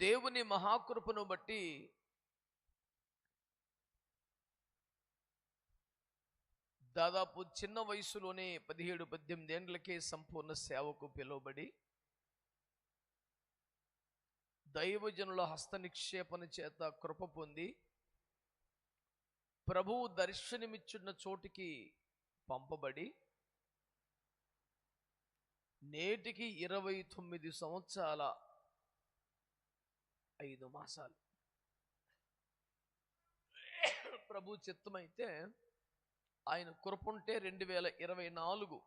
దేవుని మహాకృపను బట్టి దాదాపు చిన్న వయసులోనే 17-18 ఏండ్లకే సంపూర్ణ సేవకు పిలువబడి దైవజనుల హస్త నిక్షేపణ చేత కృప పొంది ప్రభువు దర్శనమిచ్చున్న చోటికి పంపబడి నేటికి 29 సంవత్సరాల 5 మాసాలు ప్రభు చిత్తమైతే ఆయన కృపంటే 2024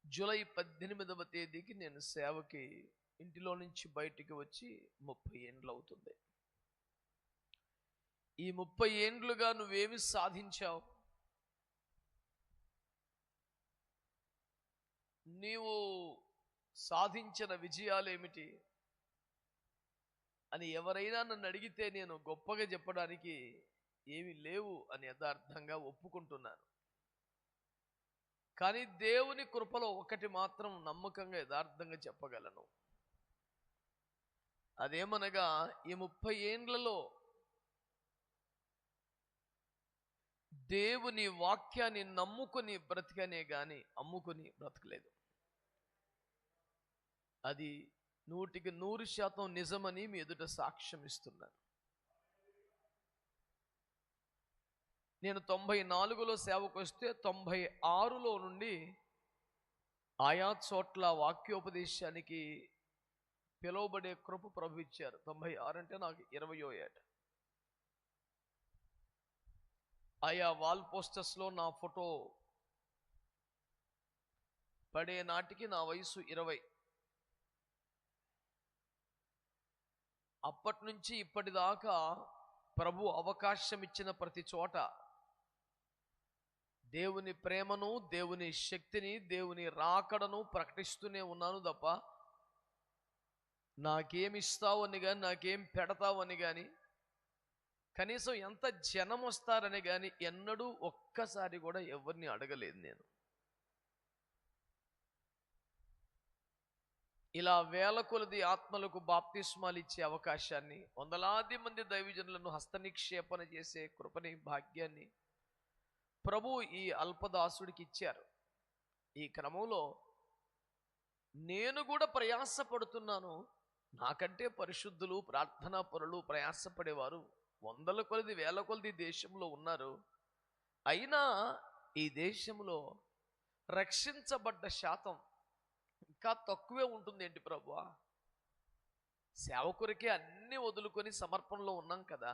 జూలై 18వ తేదీకి నేను సేవకి ఇంటిలో నుంచి బయటికి వచ్చి 30 ఏండ్లు అవుతుంది. ఈ 30 ఏండ్లుగా నువ్వేమి సాధించావు? నీవు సాధించిన విజయాలేమిటి అని ఎవరైనా నన్ను అడిగితే నేను గొప్పగా చెప్పడానికి ఏమీ లేవు అని యథార్థంగా ఒప్పుకుంటున్నాను. కానీ దేవుని కృపలో ఒకటి మాత్రం నమ్మకంగా యథార్థంగా చెప్పగలను. అదేమనగా ఈ 30 ఏండ్లలో దేవుని వాక్యాన్ని నమ్ముకుని బ్రతికనే గాని అమ్ముకుని బ్రతకలేదు. అది 100% నిజమని మీ ఎదుట సాక్ష్యం ఇస్తున్నాను. నేను 94లో సేవకు వస్తే 96లో నుండి ఆయా చోట్ల వాక్యోపదేశానికి పిలువబడే కృప ప్రభు ఇచ్చారు. 96 అంటే నాకు 20వ ఏట. ఆయా వాల్ పోస్టర్స్లో నా ఫోటో పడే నాటికి నా వయసు 20. అప్పటి నుంచి ఇప్పటిదాకా ప్రభు అవకాశం ఇచ్చిన ప్రతి చోట దేవుని ప్రేమను, దేవుని శక్తిని, దేవుని రాకడను ప్రకటిస్తూనే ఉన్నాను తప్ప నాకేమిస్తావు అని కానీ, నాకేం పెడతావు అని కానీ, కనీసం ఎంత జనం వస్తారని కానీ ఎన్నడూ ఒక్కసారి కూడా ఎవరిని అడగలేదు నేను. ఇలా వేల కొలది ఆత్మలకు బాప్తిస్మాలు ఇచ్చే అవకాశాన్ని, వందలాది మంది దైవజనులను హస్తనిక్షేపణ చేసే కృపని, భాగ్యాన్ని ప్రభు ఈ అల్పదాసుడికి ఇచ్చారు. ఈ క్రమంలో నేను కూడా ప్రయాసపడుతున్నాను. నాకంటే పరిశుద్ధులు, ప్రార్థనా పరులు, ప్రయాసపడేవారు వందల కొలది, వేల కొలది దేశంలో ఉన్నారు. అయినా ఈ దేశంలో రక్షించబడ్డ శాతం ఇంకా తక్కువే ఉంటుంది. ఏంటి ప్రభువా, సేవకురికే అన్ని వదులుకొని సమర్పణలో ఉన్నాం కదా,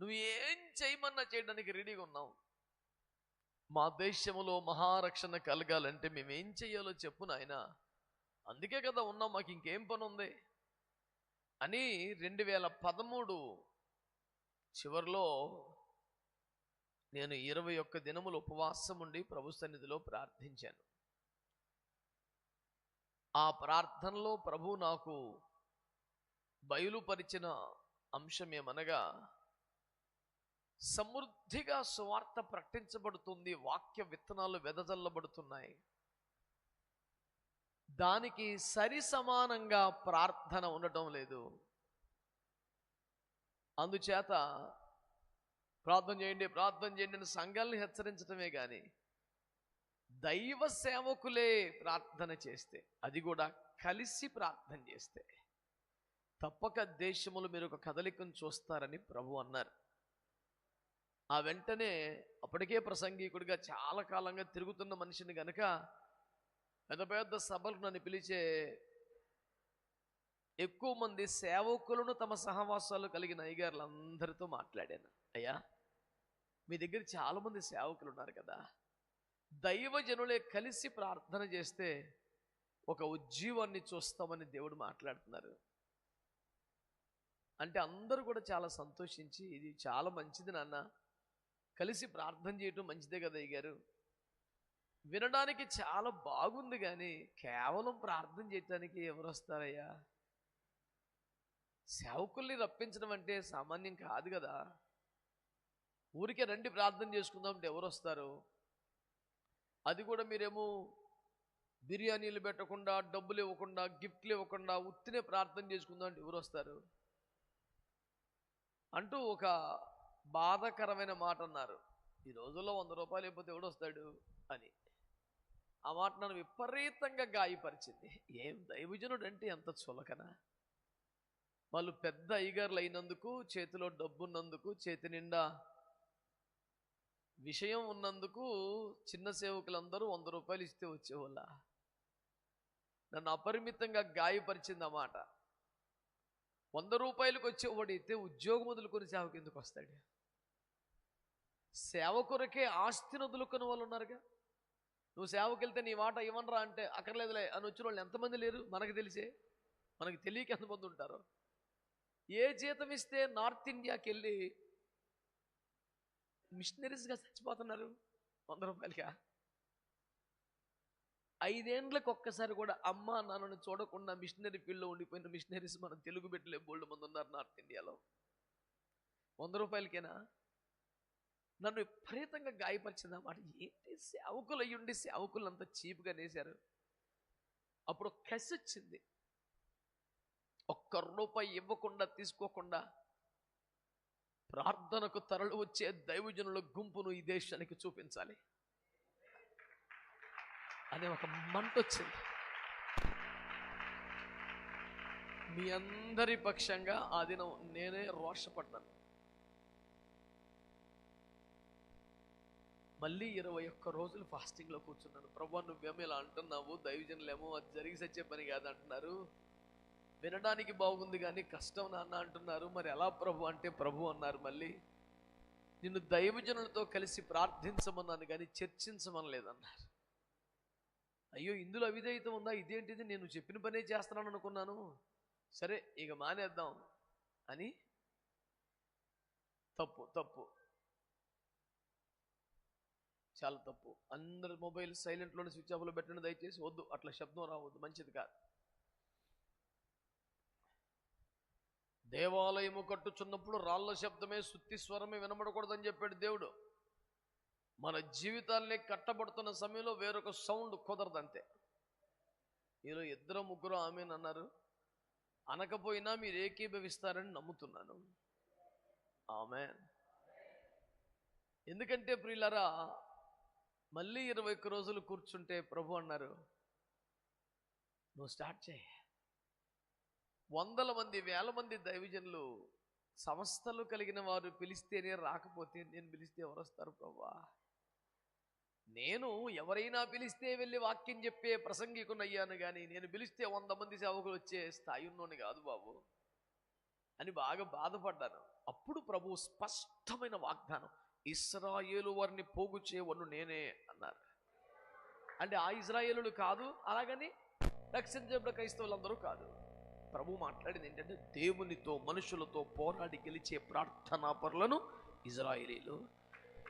నువ్వు ఏం చేయమన్నా చేయడానికి రెడీగా ఉన్నావు. మా దేశంలో మహారక్షణ కలగాలంటే మేమేం చెయ్యాలో చెప్పు నాయనా, అందుకే కదా ఉన్నాం, మాకు ఇంకేం పని ఉంది అని 2013 చివరిలో నేను 21 దినములు ఉపవాసం ఉండి ప్రభు సన్నిధిలో ప్రార్థించాను. ఆ ప్రార్థనలో ప్రభు నాకు బయలుపరిచిన అంశం ఏమనగా, సమృద్ధిగా సువార్త ప్రకటించబడుతుంది, వాక్య విత్తనాలు వెదజల్లబడుతున్నాయి, దానికి సరి సమానంగా ప్రార్థన ఉండటం లేదు. అందుచేత ప్రార్థన చేయండి, ప్రార్థన చేయండి అని సంఘాలను హెచ్చరించడమే కానీ దైవ సేవకులే ప్రార్థన చేస్తే, అది కూడా కలిసి ప్రార్థన చేస్తే తప్పక దేశములు మీరు ఒక కదలికను చూస్తారని ప్రభు అన్నారు. ఆ వెంటనే అప్పటికే ప్రసంగికుడిగా చాలా కాలంగా తిరుగుతున్న మనిషిని గనక పెద్ద పెద్ద సభలకు నన్ను పిలిచే ఎక్కువ మంది సేవకులను తమ సహవాసాలు కలిగిన అయ్యగారులందరితో మాట్లాడాను. అయ్యా, మీ దగ్గర చాలామంది సేవకులు ఉన్నారు కదా, దైవజనులే కలిసి ప్రార్థన చేస్తే ఒక ఉజ్జీవాన్ని చూస్తామని దేవుడు మాట్లాడుతున్నారు అంటే అందరూ కూడా చాలా సంతోషించి, ఇది చాలా మంచిది నాన్న, కలిసి ప్రార్థన చేయటం మంచిదే కదా అయ్యగారు, వినడానికి చాలా బాగుంది, కానీ కేవలం ప్రార్థన చేయటానికి ఎవరు వస్తారయ్యా? సేవకుల్ని రప్పించడం అంటే సామాన్యం కాదు కదా. ఊరికే రండి ప్రార్థన చేసుకుందాం అంటే ఎవరు వస్తారు? అది కూడా మీరేమో బిర్యానీలు పెట్టకుండా, డబ్బులు ఇవ్వకుండా, గిఫ్ట్లు ఇవ్వకుండా ఉత్తినే ప్రార్థన చేసుకుందాం అంటే ఎవరు వస్తారు అంటూ ఒక బాధాకరమైన మాట అన్నారు. ఈ రోజుల్లో 100 రూపాయలు ఇవ్వకపోతే ఎవడు వస్తాడు అని. ఆ మాట నన్ను విపరీతంగా గాయపరిచింది. ఏం దైవజనుడు అంటే ఎంత చులకన. వాళ్ళు పెద్ద అయ్యగారులు అయినందుకు, చేతిలో డబ్బున్నందుకు, చేతి నిండా విషయం ఉన్నందుకు చిన్న సేవకులందరూ 100 రూపాయలు ఇస్తే వచ్చేవాళ్ళ. నన్ను అపరిమితంగా గాయపరిచింది ఆ మాట. 100 రూపాయలకు వచ్చేవాడైతే ఉద్యోగం వదులుకొని సేవకు ఎందుకు వస్తాడు? సేవ కొరకే ఆస్తిని వదులుకొని వాళ్ళు ఉన్నారుగా. నువ్వు సేవకి వెళ్తే నీ మాట ఇవ్వనరా అంటే అక్కర్లేదులే అని వచ్చిన వాళ్ళు ఎంతమంది లేరు? మనకు తెలిసే, మనకు తెలియక ఎంతమంది ఉంటారో. ఏ జీతం ఇస్తే నార్త్ ఇండియాకి వెళ్ళి మిషనరీస్గా చచ్చిపోతున్నారు 100 రూపాయలుగా. 5 ఏళ్ళకి ఒక్కసారి కూడా అమ్మ నాన్నను చూడకుండా మిషనరీ ఫీల్డ్లో ఉండిపోయిన మిషనరీస్ మనం తెలుగు బిడ్డలే బోల్డ్ మంది ఉన్నారు నార్త్ ఇండియాలో. 100 రూపాయలకేనా? నన్ను విపరీతంగా గాయపరిచింది ఆ మాట. ఏంటి సేవకులు అయ్యుండి సేవకులు అంత చీప్గా నేశారు. అప్పుడు కసి వచ్చింది. 1 రూపాయి ఇవ్వకుండా, తీసుకోకుండా ప్రార్థనకు తరలి వచ్చే దైవజనుల గుంపును ఈ దేశానికి చూపించాలి అనే ఒక మంట వచ్చింది. మీ అందరి పక్షంగా ఆ దినం నేనే రోషపడ్డాను. మళ్ళీ 21 రోజులు ఫాస్టింగ్లో కూర్చున్నాను. ప్రభు నువ్వేమో ఇలా అంటున్నావు, దైవజనులేమో అది జరిగి సచ్చే పని కాదంటున్నారు, వినడానికి బాగుంది కానీ కష్టం నాన్న అంటున్నారు, మరి ఎలా ప్రభు అంటే ప్రభు అన్నారు మళ్ళీ నిన్ను దైవజనులతో కలిసి ప్రార్థించమన్నాను కానీ చర్చించమనలేదన్నారు. అయ్యో ఇందులో అవిధేయత ఉందా? ఇదేంటిది, నేను చెప్పిన పనే చేస్తున్నాను అనుకున్నాను. సరే ఇక మానేద్దాం అని. తప్పు తప్పు, చాలా తప్పు. అందరు మొబైల్ సైలెంట్లోనే స్విచ్ ఆఫ్లో పెట్టండి దయచేసి. వద్దు, అట్లా శబ్దం రావద్దు, మంచిది కాదు. దేవాలయము కట్టుచున్నప్పుడు రాళ్ళ శబ్దమే, సుత్తి స్వరమే వినబడకూడదని చెప్పాడు దేవుడు. మన జీవితాల్ని కట్టబడుతున్న సమయంలో వేరొక సౌండ్ కుదరదంతే. మీలో 2-3 ఆమేన్ అన్నారు. అనకపోయినా మీరు ఏకీభవిస్తారని నమ్ముతున్నాను. ఆమేన్. ఎందుకంటే ప్రియులారా, మళ్ళీ 21 రోజులు కూర్చుంటే ప్రభు అన్నారు నువ్వు స్టార్ట్ చేయి. 100 మంది 1000 మంది దైవజనులు, సంస్థలు కలిగిన వారు పిలిస్తేనే రాకపోతే నేను పిలిస్తే ఎవరు వస్తారు ప్రభువా? నేను ఎవరైనా పిలిస్తే వెళ్ళి వాక్యం చెప్పే ప్రసంగికునయ్యాను కానీ నేను పిలిస్తే 100 మంది సేవకులు వచ్చే స్థాయి ఉన్నోని కాదు బాబు అని బాగా బాధపడ్డాను. అప్పుడు ప్రభు స్పష్టమైన వాగ్దానం, ఇశ్రాయేలు వారిని పోగు చేయవను నేనే అన్నారు. అంటే ఆ ఇశ్రాయేలులు కాదు, అలాగని రక్షించబడిన క్రైస్తవులందరూ కాదు. ప్రభు మాట్లాడింది ఏంటంటే దేవునితో మనుషులతో పోరాడి గెలిచే ప్రార్థనా పరులను ఇశ్రాయేలీలు.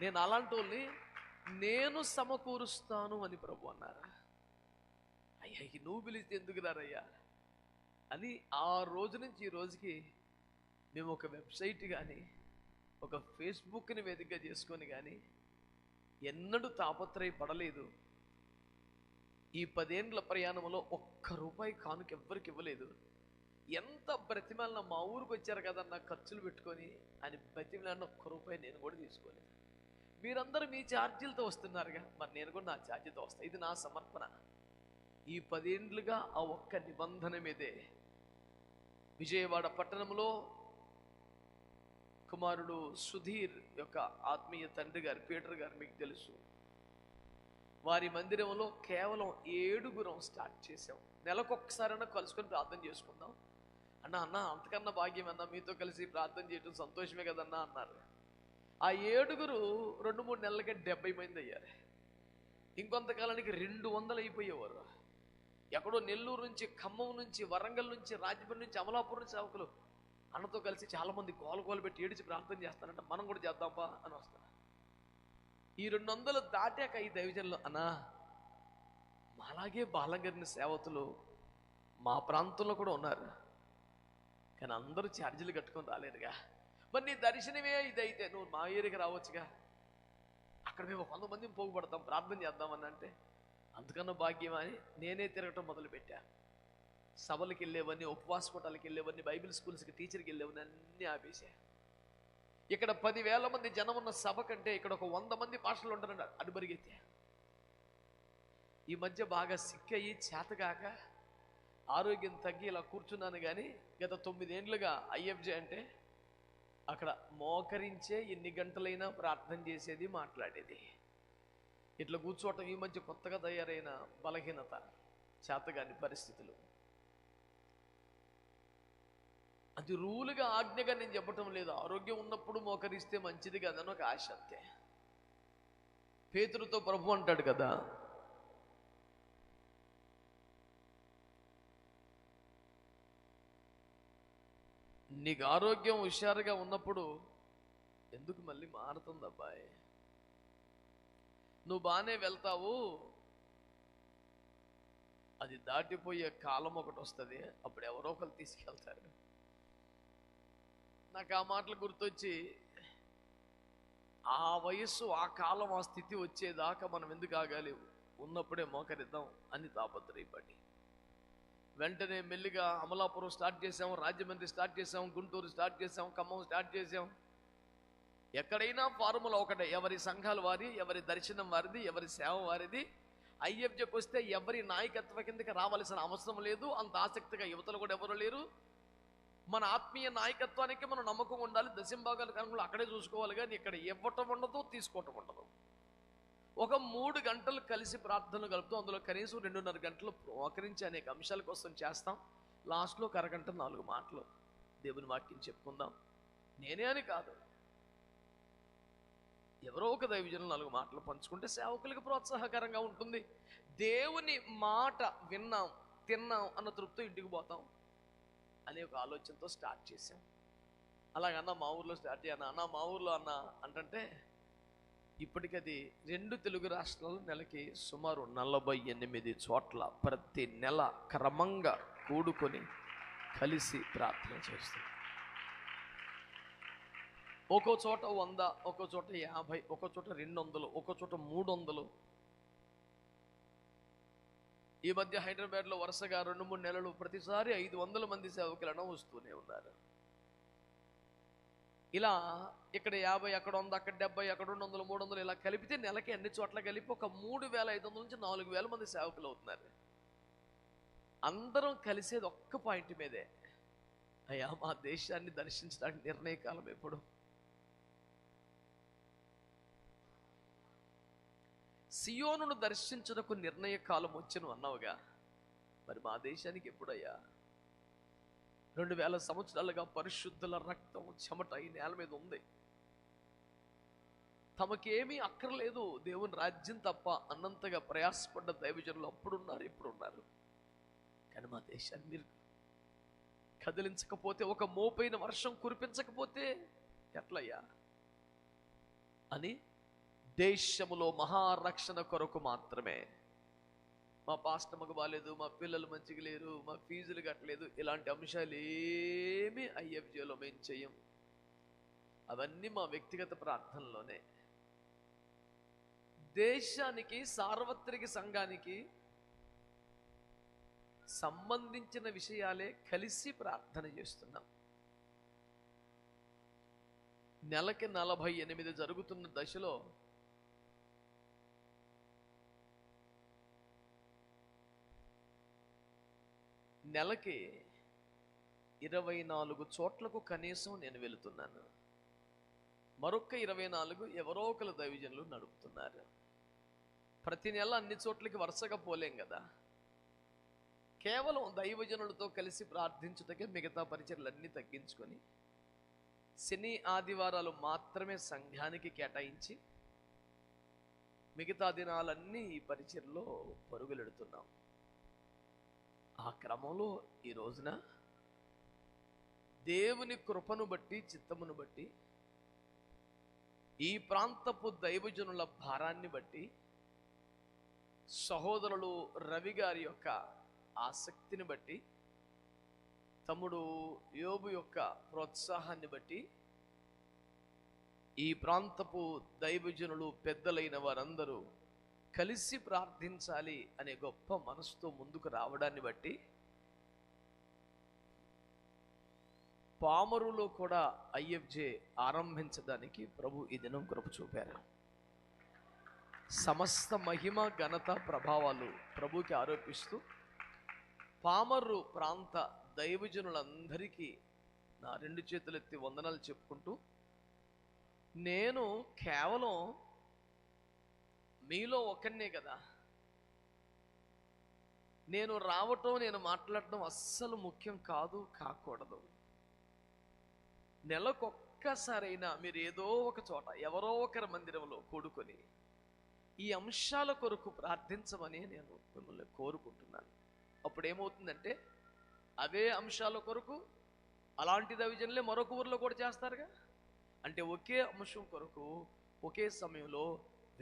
నేను అలాంటి వాళ్ళని నేను సమకూరుస్తాను అని ప్రభు అన్నారు. అయ్యా నువ్వు పిలిస్తే ఎందుకు రారయ్యా అని ఆ రోజు నుంచి ఈ రోజుకి మేము ఒక వెబ్సైట్ కానీ ఒక ఫేస్బుక్ని వేదికగా చేసుకొని కానీ ఎన్నడూ తాపత్రయపడలేదు. ఈ 10 ఏండ్ల ప్రయాణంలో 1 రూపాయి కానుక ఎవ్వరికి ఇవ్వలేదు. ఎంత బ్రతిమాలిన మా ఊరికి వచ్చారు కదా నా ఖర్చులు పెట్టుకొని అని బ్రతిమాలిన 1 రూపాయి నేను కూడా తీసుకోలేదు. మీరందరూ మీ ఛార్జీలతో వస్తున్నారుగా, మరి నేను కూడా నా ఛార్జీతో వస్తాను. ఇది నా సమర్పణ. ఈ 10 ఏండ్లుగా ఆ ఒక్క నిబంధన మీదే విజయవాడ పట్టణంలో కుమారుడు సుధీర్ యొక్క ఆత్మీయ తండ్రి గారు పీటర్ గారు మీకు తెలుసు, వారి మందిరంలో కేవలం 7 స్టార్ట్ చేసాం. నెలకొకసారైనా కలుసుకొని ప్రార్థన చేసుకుందాం అన్న అంతకన్నా భాగ్యం అన్నా, మీతో కలిసి ప్రార్థన చేయడం సంతోషమే కదన్నా అన్నారు. ఆ 7 2-3 నెలలకే 70 మంది అయ్యారు. ఇంకొంతకాలానికి 200 అయిపోయేవారు. ఎక్కడో నెల్లూరు నుంచి, ఖమ్మం నుంచి, వరంగల్ నుంచి, రాజమండ్రి నుంచి, అమలాపురం నుంచి సేవకులు అన్నతో కలిసి చాలామంది గోల పెట్టి ఏడిచి ప్రార్థన చేస్తారంట, మనం కూడా చేద్దాంపా అని వస్తారు. ఈ 200 దాటాక ఈ దైవజనులు అన్నా మాలాగే బాలంగరిని సేవకులు మా ప్రాంతంలో కూడా ఉన్నారు కానీ అందరూ ఛార్జీలు కట్టుకొని రాలేరుగా, మరి నీ దర్శనమే ఇదైతే నువ్వు మా ఏరియాకి రావచ్చుగా, అక్కడ మేము 100 మందిని పోగుపడతాం ప్రార్థన చేద్దామని అంటే అంతకన్నా భాగ్యం అని నేనే తిరగటం మొదలుపెట్టా. సభలకు వెళ్ళేవన్నీ, ఉపవాస కూటాలకు వెళ్ళేవన్నీ, బైబిల్ స్కూల్స్కి టీచర్కి వెళ్ళేవన్నీ అన్నీ ఆపేసా. ఇక్కడ 10,000 మంది జనం ఉన్న సభ కంటే ఇక్కడ ఒక 100 మంది పాస్టర్లు ఉంటారని అడుబరిగెత్తా. ఈ మధ్య బాగా సిక్కయి చేతగాక ఆరోగ్యం తగ్గి ఇలా కూర్చున్నాను. కానీ గత 9 ఏళ్ళుగా ఐఎఫ్జే అంటే అక్కడ మోకరించే ఎన్ని గంటలైనా ప్రార్థన చేసేది, మాట్లాడేది. ఇట్లా కూర్చోవటం ఈ మధ్య కొత్తగా తయారైన బలహీనత, చేతగాని పరిస్థితులు. అది రూలుగా, ఆజ్ఞగా నేను చెప్పటం లేదు. ఆరోగ్యం ఉన్నప్పుడు మోకరిస్తే మంచిది కదని ఒక ఆశ అంతే. పేతురుతో ప్రభు అంటాడు కదా, నీకు ఆరోగ్యం హుషారుగా ఉన్నప్పుడు ఎందుకు మళ్ళీ మారుతుంది అబ్బాయి, నువ్వు బాగానే వెళ్తావు, అది దాటిపోయే కాలం ఒకటి వస్తుంది, అప్పుడు ఎవరో ఒకరు తీసుకెళ్తారు. నాకు ఆ మాటలు గుర్తొచ్చి, ఆ వయస్సు, ఆ కాలం, ఆ స్థితి వచ్చేదాకా మనం ఎందుకు ఆగాలి, ఉన్నప్పుడే మోకరిద్దాం అని తాపత్రయపడి వెంటనే మెల్లిగా అమలాపురం స్టార్ట్ చేసాం, రాజమండ్రి స్టార్ట్ చేసాం, గుంటూరు స్టార్ట్ చేసాం, ఖమ్మం స్టార్ట్ చేసాం. ఎక్కడైనా ఫార్ములా ఒకటే, ఎవరి సంఘాలు వారి, ఎవరి దర్శనం వారిది, ఎవరి సేవ వారిది. ఐఎఫ్జెకి వస్తే ఎవరి నాయకత్వ కిందకి రావాల్సిన అవసరం లేదు. అంత ఆసక్తిగా యువతలు కూడా ఎవరు లేరు. మన ఆత్మీయ నాయకత్వానికి మనం నమ్మకం ఉండాలి. దశంభాగాల కనుక అక్కడే చూసుకోవాలి. కానీ ఇక్కడ ఇవ్వటం ఉండదు, తీసుకోవటం ఉండదు. ఒక 3 గంటలు కలిసి ప్రార్థనలు గలుపుతాం. అందులో కనీసం 2.5 గంటలు మోకరించి అనేక అంశాల కోసం చేస్తాం. లాస్ట్లో ఒక అరగంట 4 మాటలు దేవుని వాక్యం చెప్పుకుందాం. నేనే అని కాదు, ఎవరో ఒక దైవజనులు 4 మాటలు పంచుకుంటే సేవకులకి ప్రోత్సాహకరంగా ఉంటుంది. దేవుని మాట విన్నాం, తిన్నాం అన్న తృప్తి ఇంటికి పోతాం అనే ఒక ఆలోచనతో స్టార్ట్ చేశాం. అలాగన్నా మా ఊర్లో స్టార్ట్ చేయన్నా, అన్న మా ఊర్లో అన్న అంటే ఇప్పటికది 2 తెలుగు రాష్ట్రాలు నెలకి సుమారు 48 చోట్ల ప్రతి నెల క్రమంగా కూడుకొని కలిసి ప్రార్థన చేస్తాం. ఒక్కో చోట 100, ఒక్కో చోట 50, ఒక్కో చోట 200, ఒక్కో చోట 300. ఈ మధ్య హైదరాబాద్లో వరుసగా 2-3 నెలలు ప్రతిసారి 500 మంది సేవకులను వస్తూనే ఉన్నారు. ఇలా ఇక్కడ 50, అక్కడ 100, అక్కడ 70, అక్కడ 200, 300 ఇలా కలిపితే నెలకి అన్ని చోట్ల కలిపి ఒక 3,500 నుంచి 4,000 మంది సేవకులు అవుతున్నారు. అందరం కలిసేది ఒక్క పాయింట్ మీదే, అయ్యా మా దేశాన్ని దర్శించడానికి నిర్ణయకాలం ఎప్పుడు? సియోనును దర్శించుటకు నిర్ణయ కాలం వచ్చును అన్నావుగా, మరి మా దేశానికి ఎప్పుడయ్యా? 2000 సంవత్సరాలుగా పరిశుద్ధుల రక్తం, చెమట ఈ నేల మీద ఉంది. తమకేమీ అక్కర్లేదు దేవుని రాజ్యం తప్ప అన్నంతగా ప్రయాసపడ్డ దైవజనులు అప్పుడున్నారు, ఇప్పుడున్నారు. కానీ మా దేశాన్ని మీరు కదిలించకపోతే, ఒక మోపైన వర్షం కురిపించకపోతే ఎట్లయ్యా అని దేశములో మహారక్షణ కొరకు మాత్రమే, మా పాస్టమ్మకు బాగాలేదు, మా పిల్లలు మంచిగా లేరు, మా ఫీజులు కట్టలేదు, ఇలాంటి అంశాలు ఏమీ ఐఎఫ్జేలో మేము చెయ్యం. అవన్నీ మా వ్యక్తిగత ప్రార్థనలోనే. దేశానికి, సార్వత్రిక సంఘానికి సంబంధించిన విషయాలే కలిసి ప్రార్థన చేస్తున్నాం. నెలకి 48 జరుగుతున్న దశలో నెలకి 24 చోట్లకు కనీసం నేను వెళుతున్నాను. మరొక 24 ఎవరో ఒకరు దైవజనులు నడుపుతున్నారు. ప్రతి నెల అన్ని చోట్లకి వరుసగా పోలేం కదా. కేవలం దైవజనులతో కలిసి ప్రార్థించుటకే మిగతా పరిచర్లన్నీ తగ్గించుకొని శని ఆదివారాలు మాత్రమే సంఘానికి కేటాయించి మిగతా దినాలన్నీ ఈ పరిచర్లో పరుగులెడుతున్నాం. ఆ క్రమంలో ఈ రోజున దేవుని కృపను బట్టి, చిత్తమును బట్టి, ఈ ప్రాంతపు దైవజనుల భారాన్ని బట్టి, సహోదరులు రవి గారి యొక్క ఆసక్తిని బట్టి, తమ్ముడు యోబు యొక్క ప్రోత్సాహాన్ని బట్టి, ఈ ప్రాంతపు దైవజనులు పెద్దలైన వారందరూ కలిసి ప్రార్థించాలి అనే గొప్ప మనసుతో ముందుకు రావడాన్ని బట్టి పామరులో కూడా ఐఎఫ్జే ఆరంభించడానికి ప్రభు ఈ దినం కృప చూపారు. సమస్త మహిమ ఘనత ప్రభావాలు ప్రభుకి ఆరోపిస్తూ పామరు ప్రాంత దైవజనులందరికీ నా 2 చేతులెత్తి వందనాలు చెప్పుకుంటూ, నేను కేవలం మీలో ఒకనే కదా, నేను రావటం నేను మాట్లాడటం అస్సలు ముఖ్యం కాదు, కాకూడదు. నెలకొక్కసారైనా మీరు ఏదో ఒక చోట ఎవరో ఒకరి మందిరంలో కూడుకొని ఈ అంశాల కొరకు ప్రార్థించమని నేను మిమ్మల్ని కోరుకుంటున్నాను. అప్పుడు ఏమవుతుందంటే అవే అంశాల కొరకు అలాంటి దైవజనులే మరొక ఊరిలో కూడా చేస్తారుగా. అంటే ఒకే అంశం కొరకు ఒకే సమయంలో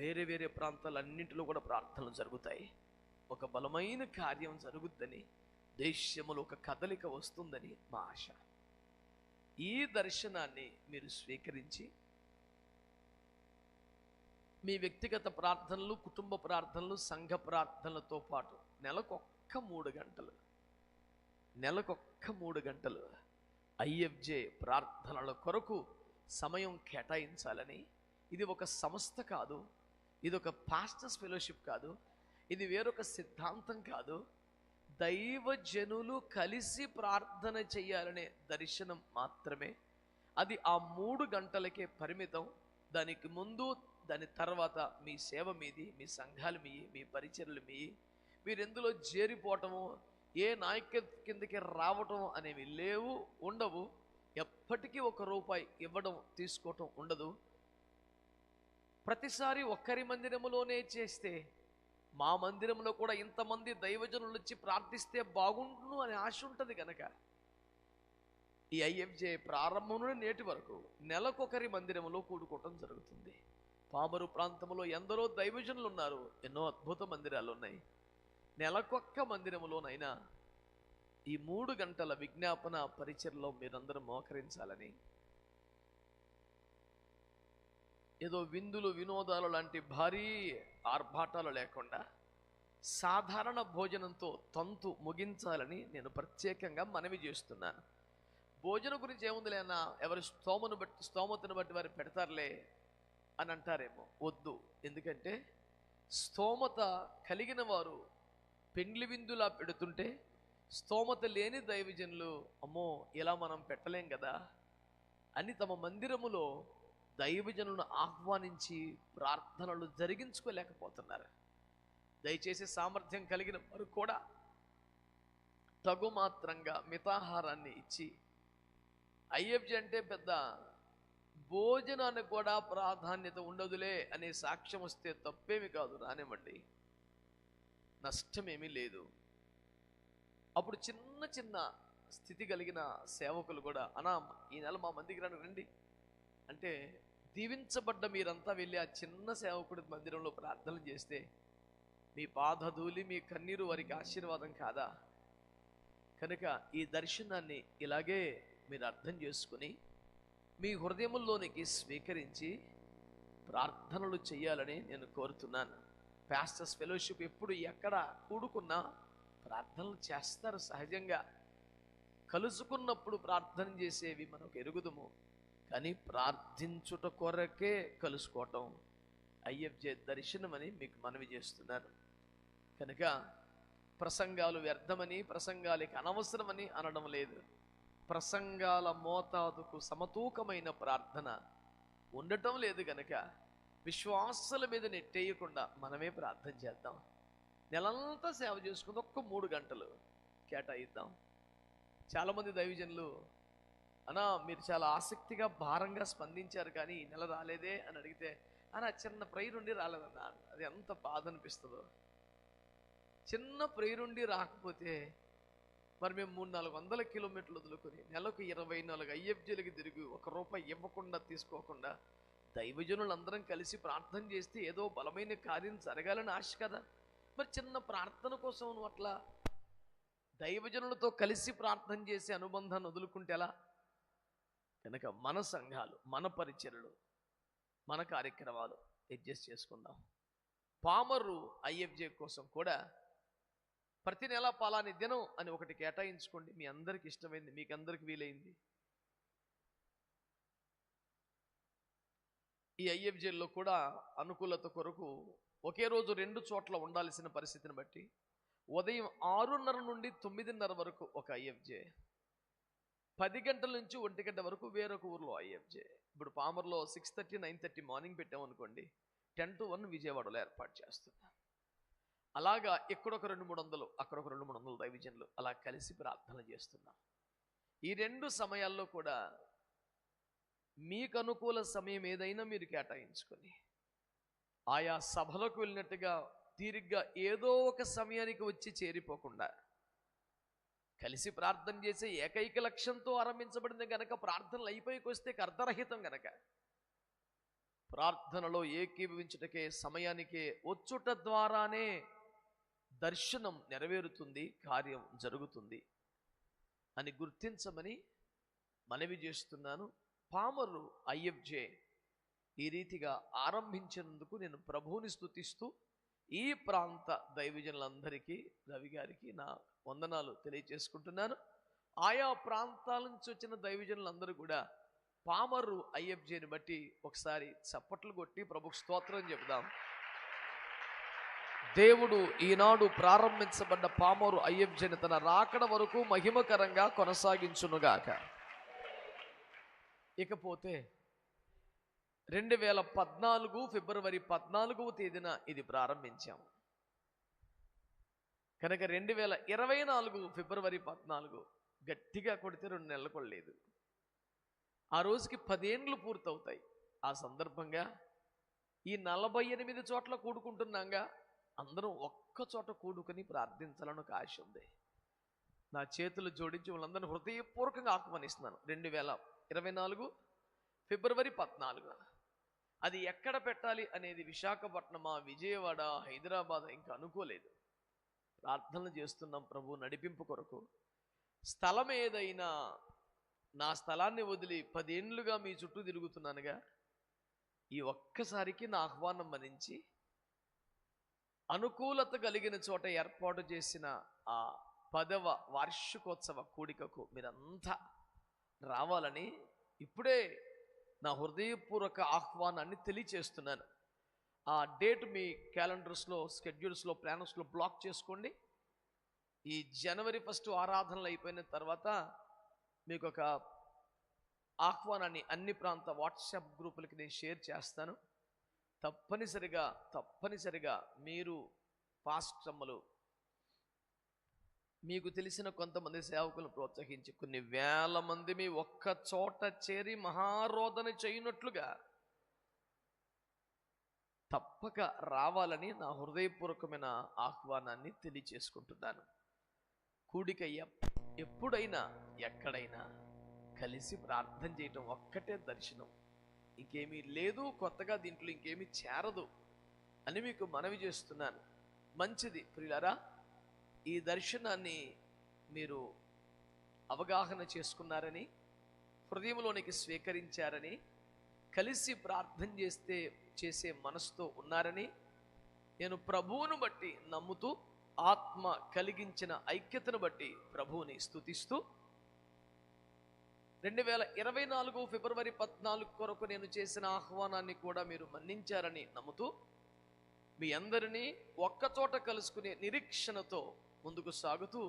వేరే వేరే ప్రాంతాలన్నింటిలో కూడా ప్రార్థనలు జరుగుతాయి. ఒక బలమైన కార్యం జరుగుద్దని, దేశములో ఒక కదలిక వస్తుందని మా ఆశ. ఈ దర్శనాన్ని మీరు స్వీకరించి మీ వ్యక్తిగత ప్రార్థనలు, కుటుంబ ప్రార్థనలు, సంఘ ప్రార్థనలతో పాటు నెలకొక్క 3 గంటలు ఐఎఫ్జే ప్రార్థనల కొరకు సమయం కేటాయించాలని. ఇది ఒక సంస్థ కాదు, ఇది ఒక పాస్టర్స్ ఫెలోషిప్ కాదు, ఇది వేరొక సిద్ధాంతం కాదు. దైవజనులు కలిసి ప్రార్థన చేయాలనే దర్శనం మాత్రమే. అది ఆ 3 గంటలకే పరిమితం. దానికి ముందు దాని తర్వాత మీ సేవ మీది, మీ సంఘాలు మీ, మీ పరిచర్యలు మీ, మీరెందులో చేరిపోవటము, ఏ నాయకత్వ కిందకి రావటం అనేవి లేవు, ఉండవు. ఎప్పటికీ ₹1 ఇవ్వడం తీసుకోవటం ఉండదు. ప్రతిసారి ఒక్కరి మందిరములోనే చేస్తే మా మందిరంలో కూడా ఇంతమంది దైవజనులు వచ్చి ప్రార్థిస్తే బాగుండును అనే ఆశ ఉంటుంది కనుక ఈ ఐఎఫ్జే ప్రారంభం నుండి నేటి వరకు నెలకొకరి మందిరంలో కూడుకోవటం జరుగుతుంది. పామరు ప్రాంతంలో ఎందరో దైవజనులు ఉన్నారు, ఎన్నో అద్భుత మందిరాలు ఉన్నాయి. నెలకొక్క మందిరములోనైనా ఈ 3 గంటల విజ్ఞాపన పరిచర్లో మీరందరూ మోకరించాలని, ఏదో విందులు వినోదాలు లాంటి భారీ ఆర్భాటాలు లేకుండా సాధారణ భోజనంతో తంతు ముగించాలని నేను ప్రత్యేకంగా మనవి చేస్తున్నాను. భోజనం గురించి ఏముందిలే అన్న, ఎవరి స్తోమతను బట్టి వారు పెడతారులే అని అంటారేమో. వద్దు. ఎందుకంటే స్తోమత కలిగిన వారు పెండ్లి విందులా పెడుతుంటే స్తోమత లేని దైవజనులు అమ్మో ఇలా మనం పెట్టలేం కదా అని తమ మందిరములో దైవజనులను ఆహ్వానించి ప్రార్థనలు జరిగించుకోలేకపోతున్నారు. దయచేసి సామర్థ్యం కలిగిన వారు కూడా తగు మాత్రంగా మితాహారాన్ని ఇచ్చి, ఐఎఫ్జి అంటే పెద్ద భోజనానికి కూడా ప్రాధాన్యత ఉండదులే అనే సాక్ష్యం వస్తే తప్పేమి కాదు, రానివ్వండి, నష్టమేమీ లేదు. అప్పుడు చిన్న చిన్న స్థితి కలిగిన సేవకులు కూడా అనా ఈ నెల మా మందికి రండి అంటే దీవించబడ్డ మీరంతా వెళ్ళి ఆ చిన్న సేవకుడి మందిరంలో ప్రార్థనలు చేస్తే మీ బాధధూళి, మీ కన్నీరు వారికి ఆశీర్వాదం కాదా? కనుక ఈ దర్శనాన్ని ఇలాగే మీరు అర్థం చేసుకుని మీ హృదయముల్లోనికి స్వీకరించి ప్రార్థనలు చేయాలని నేను కోరుతున్నాను. పాస్టర్స్ ఫెలోషిప్ ఎప్పుడు ఎక్కడ కూడుకున్నా ప్రార్థనలు చేస్తారు. సహజంగా కలుసుకున్నప్పుడు ప్రార్థన చేసేవి మనకు ఎరుగుదము, కానీ ప్రార్థించుట కొరకే కలుసుకోవటం ఐఎఫ్జే దర్శనమని మీకు మనవి చేస్తున్నారు. కనుక ప్రసంగాలు వ్యర్థమని, ప్రసంగాలకి అనవసరమని అనడం లేదు. ప్రసంగాల మోతాదుకు సమతూకమైన ప్రార్థన ఉండటం లేదు కనుక విశ్వాసాల మీద నెట్టేయకుండా మనమే ప్రార్థన చేద్దాం. నెలంతా సేవ చేసుకుంది, ఒక్క 3 గంటలు కేటాయిద్దాం. చాలామంది దైవజనులు అన్నా మీరు చాలా ఆసక్తిగా భారంగా స్పందించారు కానీ ఈ నెల రాలేదే అని అడిగితే అన్నా చిన్న ప్రేయర్ ఉండి రాలేదన్నా, అది ఎంత బాధ అనిపిస్తుందో. చిన్న ప్రేయర్ ఉండి రాకపోతే మరి మేము 300-400 కిలోమీటర్లు వదులుకొని నెలకు 24 ఐఎఫ్జీలకి తిరిగి ₹1 ఇవ్వకుండా తీసుకోకుండా దైవజనులందరం కలిసి ప్రార్థన చేస్తే ఏదో బలమైన కార్యం జరగాలని ఆశ కదా. మరి చిన్న ప్రార్థన కోసం నువ్వు అట్లా దైవజనులతో కలిసి ప్రార్థన చేసే అనుబంధాన్ని వదులుకుంటే ఎలా? కనుక మన సంఘాలు, మన పరిచర్యలు, మన కార్యక్రమాలు అడ్జస్ట్ చేసుకుందాం. పామరు ఐఎఫ్జే కోసం కూడా ప్రతి నెల పలాని దినం అని ఒకటి కేటాయించుకోండి. మీ అందరికి ఇష్టమైంది, మీకు అందరికి వీలైంది. ఈ ఐఎఫ్జేల్లో కూడా అనుకూలత కొరకు ఒకే రోజు 2 చోట్ల ఉండాల్సిన పరిస్థితిని బట్టి ఉదయం 6:30 నుండి 9:30 వరకు ఒక ఐఎఫ్జే, 10 గంటల నుంచి 1 గంట వరకు వేరొక ఊర్లో ఐఎఫ్జే. ఇప్పుడు పామర్లో 6:30, 9:30 మార్నింగ్ పెట్టామనుకోండి, 10 to 1 విజయవాడలో ఏర్పాటు చేస్తున్నాం. అలాగా ఇక్కడొక 200-300, అక్కడ ఒక 200-300 దైవజనులు అలా కలిసి ప్రార్థన చేస్తున్నాం. ఈ 2 సమయాల్లో కూడా మీకు అనుకూల సమయం ఏదైనా మీరు కేటాయించుకొని ఆయా సభలకు వెళ్ళినట్టుగా తీరిగ్గా ఏదో ఒక సమయానికి వచ్చి చేరిపోకుండా కలిసి ప్రార్థన చేసే ఏకైక లక్ష్యంతో ఆరంభించబడింది గనక, ప్రార్థనలు అయిపోయికి వస్తే అర్థరహితం గనక ప్రార్థనలో ఏకీభవించుటకే సమయానికే వచ్చుట ద్వారానే దర్శనం నెరవేరుతుంది, కార్యం జరుగుతుంది అని గుర్తించమని మనవి చేస్తున్నాను. పామరు ఐఎఫ్జే ఈ రీతిగా ఆరంభించినందుకు నేను ప్రభువుని స్తుతిస్తూ ఈ ప్రాంత దైవజనులందరికీ, రవి గారికి నా వందనాలు తెలియజేసుకుంటున్నాను. ఆయా ప్రాంతాల నుంచి వచ్చిన దైవజనులందరూ కూడా పామరు ఐఎఫ్జేని బట్టి ఒకసారి చప్పట్లు కొట్టి ప్రభుకు స్తోత్రం చెబుదాం. దేవుడు ఈనాడు ప్రారంభించబడ్డ పామరు ఐఎఫ్జేని తన రాకడ వరకు మహిమకరంగా కొనసాగించునుగాక. ఇకపోతే 2014 ఫిబ్రవరి 14వ తేదీన ఇది ప్రారంభించాము కనుక 2024 ఫిబ్రవరి 14 గట్టిగా కొడితే 2 నెలలు కూడా లేదు. ఆ రోజుకి 10 ఏండ్లు పూర్తవుతాయి. ఆ సందర్భంగా ఈ 48 చోట్ల కూడుకుంటున్నాగా, అందరం ఒక్క చోట కూడుకొని ప్రార్థించాలని ఒక ఆశ ఉంది. నా చేతులు జోడించి వాళ్ళందరినీ హృదయపూర్వకంగా ఆహ్వానిస్తున్నాను. 2024 ఫిబ్రవరి 14. అది ఎక్కడ పెట్టాలి అనేది విశాఖపట్నమా, విజయవాడ, హైదరాబాద్ ఇంకా అనుకోలేదు. ప్రార్థనలు చేస్తున్నాం ప్రభు నడిపింపు కొరకు. స్థలం ఏదైనా, నా స్థలాన్ని వదిలి 10 ఏండ్లుగా మీ చుట్టూ తిరుగుతున్నానుగా, ఈ ఒక్కసారికి నా ఆహ్వానం మన్నించి అనుకూలత కలిగిన చోట ఏర్పాటు చేసిన ఆ 10వ వార్షికోత్సవ కూడికకు మీరంతా రావాలని ఇప్పుడే నా హృదయపూర్వక ఆహ్వానాన్ని తెలియచేస్తున్నాను. ఆ డేట్ మీ క్యాలెండర్స్లో, స్కెడ్యూల్స్లో, ప్లానర్స్లో బ్లాక్ చేసుకోండి. ఈ జనవరి 1 ఆరాధనలు అయిపోయిన తర్వాత మీకు ఒక ఆహ్వానాన్ని అన్ని ప్రాంత వాట్సాప్ గ్రూపులకి నేను షేర్ చేస్తాను. తప్పనిసరిగా మీరు పాస్టమ్మలు, మీకు తెలిసిన కొంతమంది సేవకులను ప్రోత్సహించి కొన్ని వేల మంది మీ ఒక్క చోట చేరి మహారోదన చేయనట్లుగా తప్పక రావాలని నా హృదయపూర్వకమైన ఆహ్వానాన్ని తెలియచేసుకుంటున్నాను. కూడిక ఎప్పుడైనా ఎక్కడైనా కలిసి ప్రార్థన చేయటం ఒక్కటే దర్శనం, ఇంకేమీ లేదు, కొత్తగా దీంట్లో ఇంకేమీ చేరదు అని మీకు మనవి చేస్తున్నాను. మంచిది ప్రియులారా, ఈ దర్శనాన్ని మీరు అవగాహన చేసుకున్నారని, హృదయంలోనికి స్వీకరించారని, కలిసి ప్రార్థన చేసే మనసుతో ఉన్నారని నేను ప్రభువును బట్టి నమ్ముతూ, ఆత్మ కలిగించిన ఐక్యతను బట్టి ప్రభువుని స్తుతిస్తూ 2024 ఫిబ్రవరి 14 కొరకు నేను చేసిన ఆహ్వానాన్ని కూడా మీరు మన్నించారని నమ్ముతూ మీ అందరినీ ఒక్కచోట కలుసుకునే నిరీక్షణతో ముందుకు సాగుతూ